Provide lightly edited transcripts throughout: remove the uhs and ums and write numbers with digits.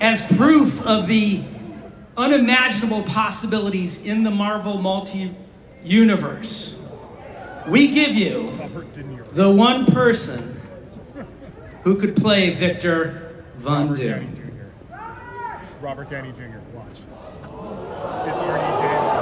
as proof of the unimaginable possibilities in the Marvel multi-universe, we give you the one person who could play Victor Von Doom. Robert Downey Jr. Watch. It's RDJ.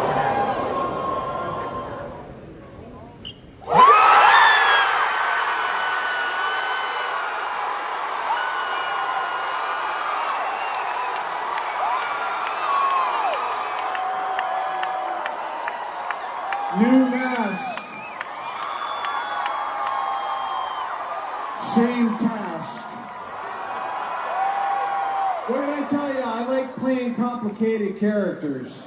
New mask. Same task. What did I tell you? I like playing complicated characters.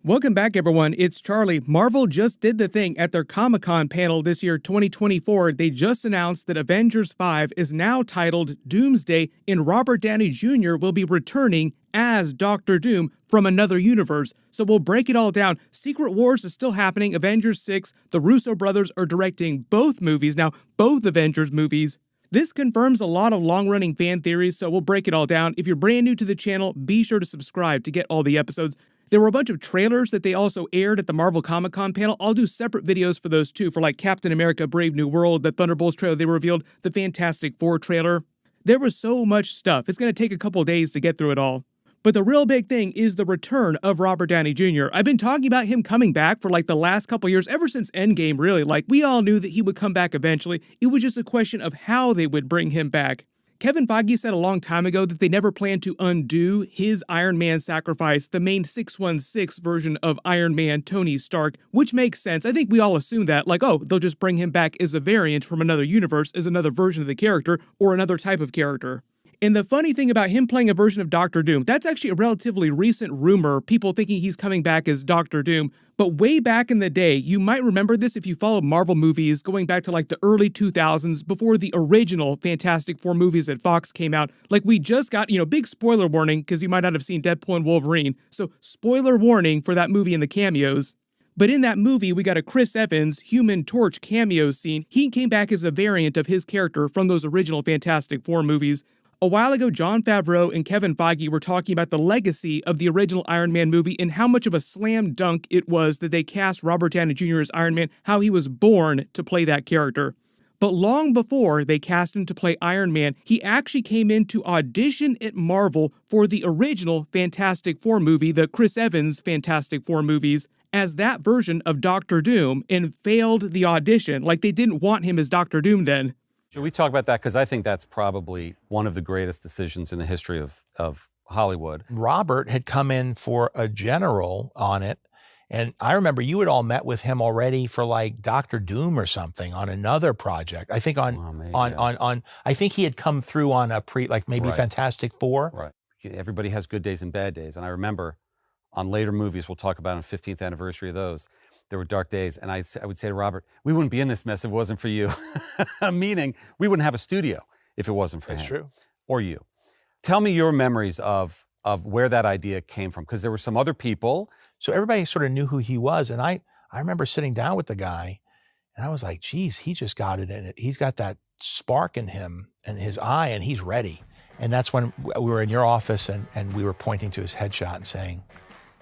Welcome back, everyone. It's Charlie. Marvel just did the thing at their Comic-Con panel this year, 2024. They just announced that Avengers 5 is now titled Doomsday, and Robert Downey Jr. will be returning as Doctor Doom from another universe. So we'll break it all down. Secret Wars is still happening. Avengers 6, the Russo brothers are directing both movies now, both Avengers movies. This confirms a lot of long-running fan theories, so we'll break it all down. If you're brand new to the channel, be sure to subscribe to get all the episodes. There were a bunch of trailers that they also aired at the Marvel Comic-Con panel. I'll do separate videos for those too, for like Captain America Brave New World, the Thunderbolts trailer they revealed, the Fantastic Four trailer. There was so much stuff. It's going to take a couple days to get through it all. But the real big thing is the return of Robert Downey Jr. I've been talking about him coming back for like the last couple years, ever since Endgame really. Like, we all knew that he would come back eventually. It was just a question of how they would bring him back. Kevin Feige said a long time ago that they never planned to undo his Iron Man sacrifice, the main 616 version of Iron Man, Tony Stark, which makes sense. I think we all assume that, like, oh, they'll just bring him back as a variant from another universe, as another version of the character, or another type of character. And the funny thing about him playing a version of Doctor Doom, that's actually a relatively recent rumor, people thinking he's coming back as Doctor Doom. But way back in the day, you might remember this if you followed Marvel movies going back to like the early 2000s, before the original Fantastic Four movies at Fox came out. Like, we just got, big spoiler warning, because you might not have seen Deadpool and Wolverine. So spoiler warning for that movie and the cameos. But in that movie, we got a Chris Evans Human Torch cameo scene. He came back as a variant of his character from those original Fantastic Four movies. A while ago, Jon Favreau and Kevin Feige were talking about the legacy of the original Iron Man movie and how much of a slam dunk it was that they cast Robert Downey Jr. as Iron Man, how he was born to play that character. But long before they cast him to play Iron Man, he actually came in to audition at Marvel for the original Fantastic Four movie, the Chris Evans Fantastic Four movies, as that version of Doctor Doom, and failed the audition. Like, they didn't want him as Doctor Doom then. Should we talk about that? Because I think that's probably one of the greatest decisions in the history of Hollywood. Robert had come in for a general on it. And I remember you had all met with him already for like Doctor Doom or something on another project. I think I think he had come through on a maybe Right. Fantastic Four. Right. Everybody has good days and bad days. And I remember on later movies, we'll talk about on 15th anniversary of those, there were dark days. And I would say to Robert, we wouldn't be in this mess if it wasn't for you. Meaning, we wouldn't have a studio if it wasn't for him. That's true. Or you. Tell me your memories of where that idea came from, because there were some other people. So everybody sort of knew who he was. And I remember sitting down with the guy and I was like, geez, he just got it in it. He's got that spark in him and his eye, and he's ready. And that's when we were in your office and we were pointing to his headshot and saying,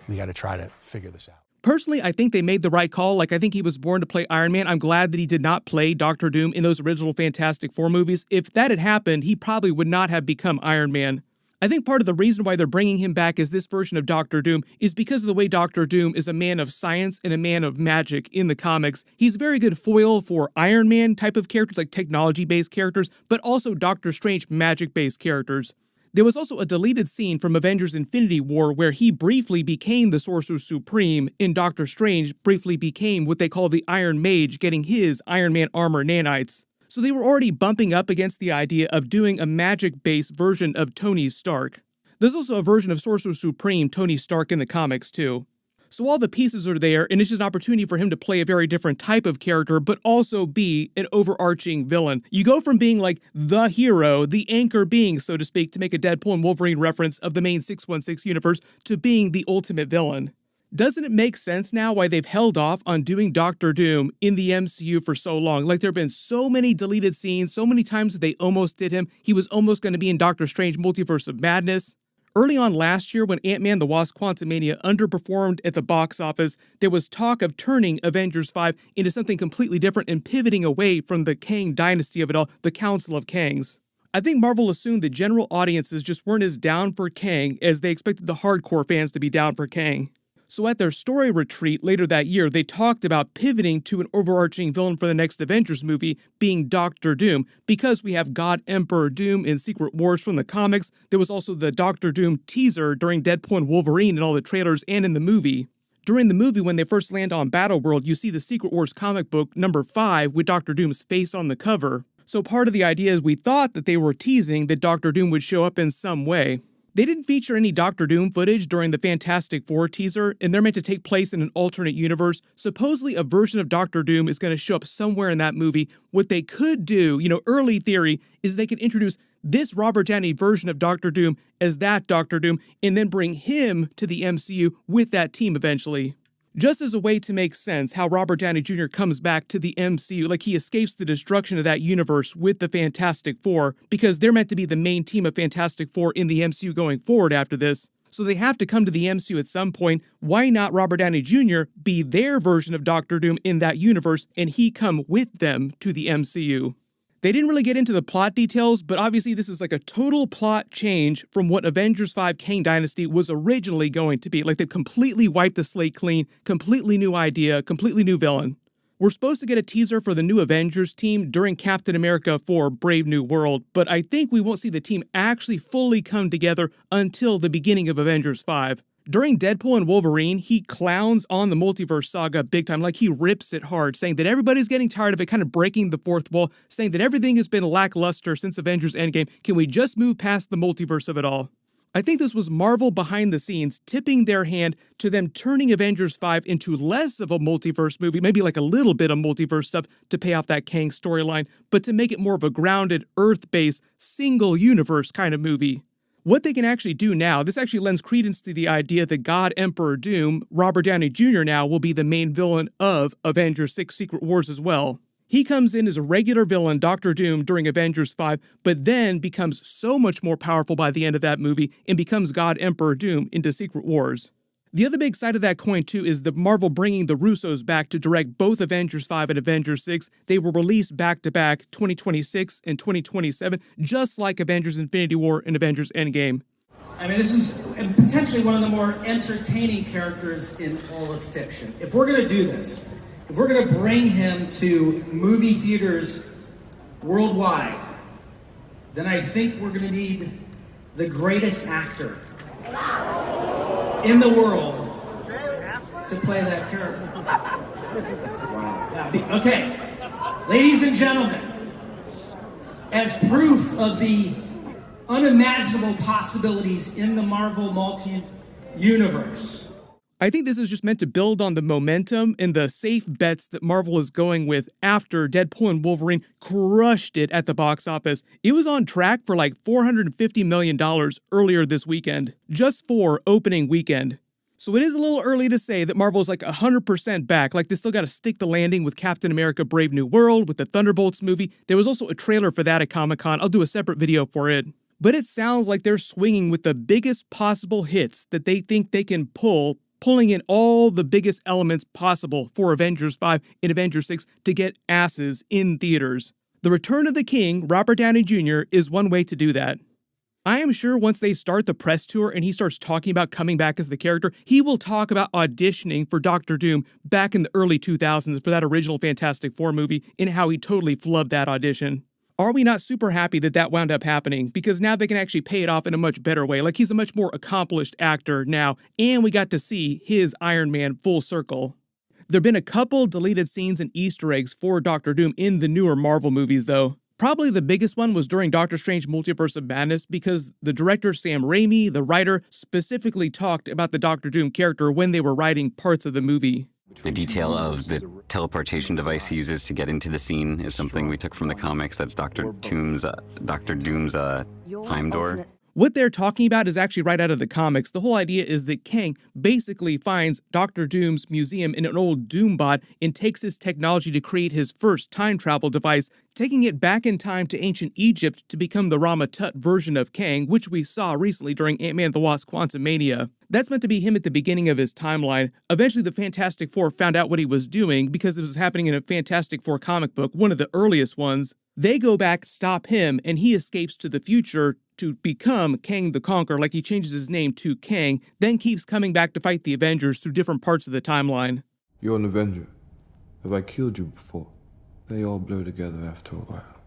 we got to try to figure this out. Personally, I think they made the right call. Like, I think he was born to play Iron Man. I'm glad that he did not play Doctor Doom in those original Fantastic Four movies. If that had happened, he probably would not have become Iron Man. I think part of the reason why they're bringing him back as this version of Doctor Doom is because of the way Doctor Doom is a man of science and a man of magic in the comics. He's a very good foil for Iron Man type of characters, like technology-based characters, but also Doctor Strange magic-based characters. There was also a deleted scene from Avengers Infinity War where he briefly became the Sorcerer Supreme, and Doctor Strange briefly became what they call the Iron Mage, getting his Iron Man armor nanites. So they were already bumping up against the idea of doing a magic-based version of Tony Stark. There's also a version of Sorcerer Supreme Tony Stark in the comics too. So all the pieces are there, and it's just an opportunity for him to play a very different type of character, but also be an overarching villain. You go from being like the hero, the anchor being, so to speak, to make a Deadpool and Wolverine reference of the main 616 universe, to being the ultimate villain. Doesn't it make sense now why they've held off on doing Doctor Doom in the MCU for so long? Like, there have been so many deleted scenes, so many times that they almost did him. He was almost going to be in Doctor Strange Multiverse of Madness. Early on last year, when Ant-Man the Wasp: Quantumania underperformed at the box office, there was talk of turning Avengers 5 into something completely different and pivoting away from the Kang dynasty of it all, the Council of Kangs. I think Marvel assumed the general audiences just weren't as down for Kang as they expected the hardcore fans to be down for Kang. So at their story retreat later that year, they talked about pivoting to an overarching villain for the next Avengers movie being Doctor Doom. Because we have God Emperor Doom in Secret Wars from the comics, there was also the Doctor Doom teaser during Deadpool and Wolverine in all the trailers and in the movie. During the movie, when they first land on Battleworld, you see the Secret Wars comic book number 5 with Doctor Doom's face on the cover. So part of the idea is we thought that they were teasing that Doctor Doom would show up in some way. They didn't feature any Doctor Doom footage during the Fantastic Four teaser, and they're meant to take place in an alternate universe. Supposedly, a version of Doctor Doom is going to show up somewhere in that movie. What they could do, early theory, is they could introduce this Robert Downey version of Doctor Doom as that Doctor Doom, and then bring him to the MCU with that team eventually. Just as a way to make sense how Robert Downey Jr. comes back to the MCU, like he escapes the destruction of that universe with the Fantastic Four, because they're meant to be the main team of Fantastic Four in the MCU going forward after this. So they have to come to the MCU at some point. Why not Robert Downey Jr. be their version of Doctor Doom in that universe, and he come with them to the MCU? They didn't really get into the plot details, but obviously this is like a total plot change from what Avengers 5 Kang Dynasty was originally going to be. Like they've completely wiped the slate clean, completely new idea, completely new villain. We're supposed to get a teaser for the new Avengers team during Captain America 4 Brave New World, but I think we won't see the team actually fully come together until the beginning of Avengers 5. During Deadpool and Wolverine, he clowns on the multiverse saga big time, like he rips it hard, saying that everybody's getting tired of it, kind of breaking the fourth wall, saying that everything has been lackluster since Avengers Endgame. Can we just move past the multiverse of it all? I think this was Marvel behind the scenes, tipping their hand to them turning Avengers 5 into less of a multiverse movie, maybe like a little bit of multiverse stuff to pay off that Kang storyline, but to make it more of a grounded, Earth-based, single universe kind of movie. What they can actually do now, this actually lends credence to the idea that God Emperor Doom, Robert Downey Jr. now, will be the main villain of Avengers 6 Secret Wars as well. He comes in as a regular villain, Doctor Doom, during Avengers 5, but then becomes so much more powerful by the end of that movie and becomes God Emperor Doom into Secret Wars. The other big side of that coin, too, is the Marvel bringing the Russos back to direct both Avengers 5 and Avengers 6. They were released back-to-back 2026 and 2027, just like Avengers Infinity War and Avengers Endgame. I mean, this is potentially one of the more entertaining characters in all of fiction. If we're going to do this, if we're going to bring him to movie theaters worldwide, then I think we're going to need the greatest actor in the world to play that character. Wow. Yeah, okay, ladies and gentlemen, as proof of the unimaginable possibilities in the Marvel multi-universe, I think this is just meant to build on the momentum and the safe bets that Marvel is going with after Deadpool and Wolverine crushed it at the box office. It was on track for like $450 million earlier this weekend, just for opening weekend. So it is a little early to say that Marvel's like 100% back, like they still got to stick the landing with Captain America Brave New World, with the Thunderbolts movie. There was also a trailer for that at Comic-Con. I'll do a separate video for it. But it sounds like they're swinging with the biggest possible hits that they think they can pulling in all the biggest elements possible for Avengers 5 and Avengers 6 to get asses in theaters. The Return of the King, Robert Downey Jr., is one way to do that. I am sure once they start the press tour and he starts talking about coming back as the character, he will talk about auditioning for Doctor Doom back in the early 2000s for that original Fantastic Four movie and how he totally flubbed that audition. Are we not super happy that that wound up happening? Because now they can actually pay it off in a much better way. Like he's a much more accomplished actor now, and we got to see his Iron Man full circle. There have been a couple deleted scenes and Easter eggs for Doctor Doom in the newer Marvel movies, though. Probably the biggest one was during Doctor Strange Multiverse of Madness, because the director Sam Raimi, the writer, specifically talked about the Doctor Doom character when they were writing parts of the movie. The detail of the teleportation device he uses to get into the scene is something we took from the comics. That's Doctor Doom's. Yeah, time door. What they're talking about is actually right out of the comics. The whole idea is that Kang basically finds Dr. Doom's museum in an old Doom bot and takes his technology to create his first time travel device, taking it back in time to ancient Egypt to become the Rama-Tut version of Kang, which we saw recently during Ant-Man and the Wasp: Quantumania. That's meant to be him at the beginning of his timeline. Eventually, the Fantastic Four found out what he was doing because it was happening in a Fantastic Four comic book, one of the earliest ones. They go back, stop him, and he escapes to the future to become Kang the Conqueror, like he changes his name to Kang, then keeps coming back to fight the Avengers through different parts of the timeline. You're an Avenger. Have I killed you before? They all blur together after a while.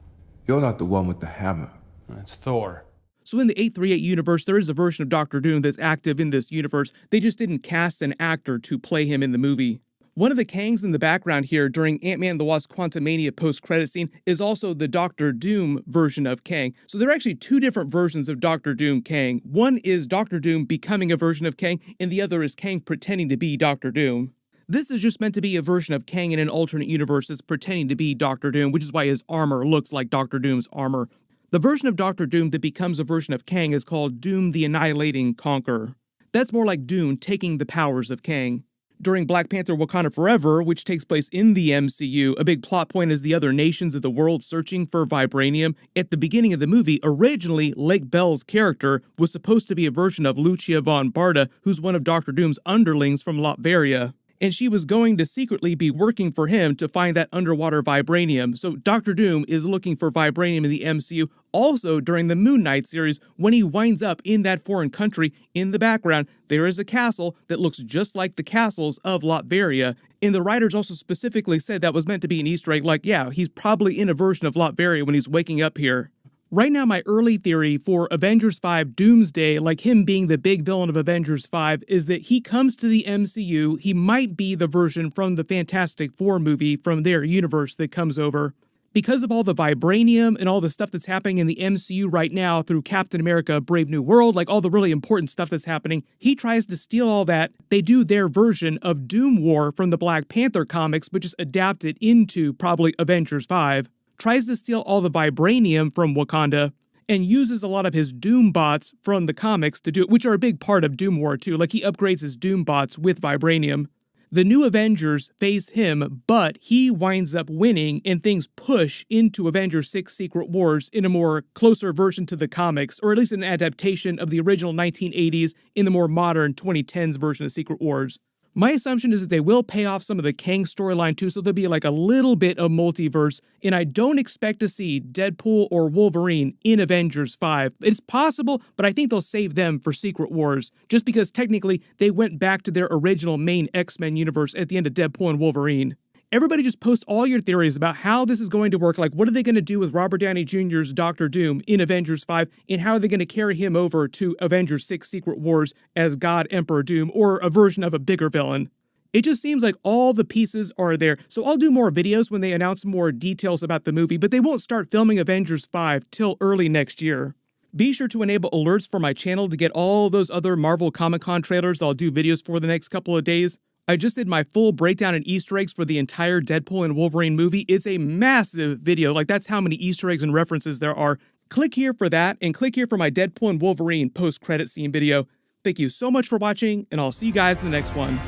You're not the one with the hammer. That's Thor. So in the 838 universe, there is a version of Doctor Doom that's active in this universe. They just didn't cast an actor to play him in the movie. One of the Kangs in the background here during Ant-Man and the Wasp: Quantumania post-credit scene is also the Doctor Doom version of Kang. So there are actually two different versions of Doctor Doom Kang. One is Doctor Doom becoming a version of Kang, and the other is Kang pretending to be Doctor Doom. This is just meant to be a version of Kang in an alternate universe that's pretending to be Doctor Doom, which is why his armor looks like Doctor Doom's armor. The version of Doctor Doom that becomes a version of Kang is called Doom the Annihilating Conqueror. That's more like Dune taking the powers of Kang. During Black Panther: Wakanda Forever, which takes place in the MCU, a big plot point is the other nations of the world searching for vibranium. At the beginning of the movie, originally, Lake Bell's character was supposed to be a version of Lucia von Barda, who's one of Doctor Doom's underlings from Latveria. And she was going to secretly be working for him to find that underwater vibranium. So Doctor Doom is looking for vibranium in the MCU. Also, during the Moon Knight series, when he winds up in that foreign country, in the background, there is a castle that looks just like the castles of Latveria. And the writers also specifically said that was meant to be an Easter egg, like, yeah, he's probably in a version of Latveria when he's waking up here. Right now, my early theory for Avengers 5 Doomsday, like him being the big villain of Avengers 5, is that he comes to the MCU, he might be the version from the Fantastic Four movie from their universe that comes over. Because of all the vibranium and all the stuff that's happening in the MCU right now through Captain America: Brave New World, like all the really important stuff that's happening, he tries to steal all that. They do their version of Doom War from the Black Panther comics, but just adapt it into probably Avengers 5. Tries to steal all the vibranium from Wakanda, and uses a lot of his Doom bots from the comics to do it, which are a big part of Doom War too. Like he upgrades his Doom bots with vibranium. The new Avengers face him, but he winds up winning, and things push into Avengers 6 Secret Wars in a more closer version to the comics, or at least an adaptation of the original 1980s in the more modern 2010s version of Secret Wars. My assumption is that they will pay off some of the Kang storyline too, so there'll be like a little bit of multiverse, and I don't expect to see Deadpool or Wolverine in Avengers 5. It's possible, but I think they'll save them for Secret Wars, just because technically they went back to their original main X-Men universe at the end of Deadpool and Wolverine. Everybody just post all your theories about how this is going to work, like what are they going to do with Robert Downey Jr.'s Doctor Doom in Avengers 5, and how are they going to carry him over to Avengers 6 Secret Wars as God Emperor Doom, or a version of a bigger villain. It just seems like all the pieces are there, so I'll do more videos when they announce more details about the movie, but they won't start filming Avengers 5 till early next year. Be sure to enable alerts for my channel to get all those other Marvel Comic-Con trailers I'll do videos for the next couple of days. I just did my full breakdown and Easter eggs for the entire Deadpool and Wolverine movie. It's a massive video, like that's how many Easter eggs and references there are. Click here for that, and click here for my Deadpool and Wolverine post-credit scene video. Thank you so much for watching, and I'll see you guys in the next one.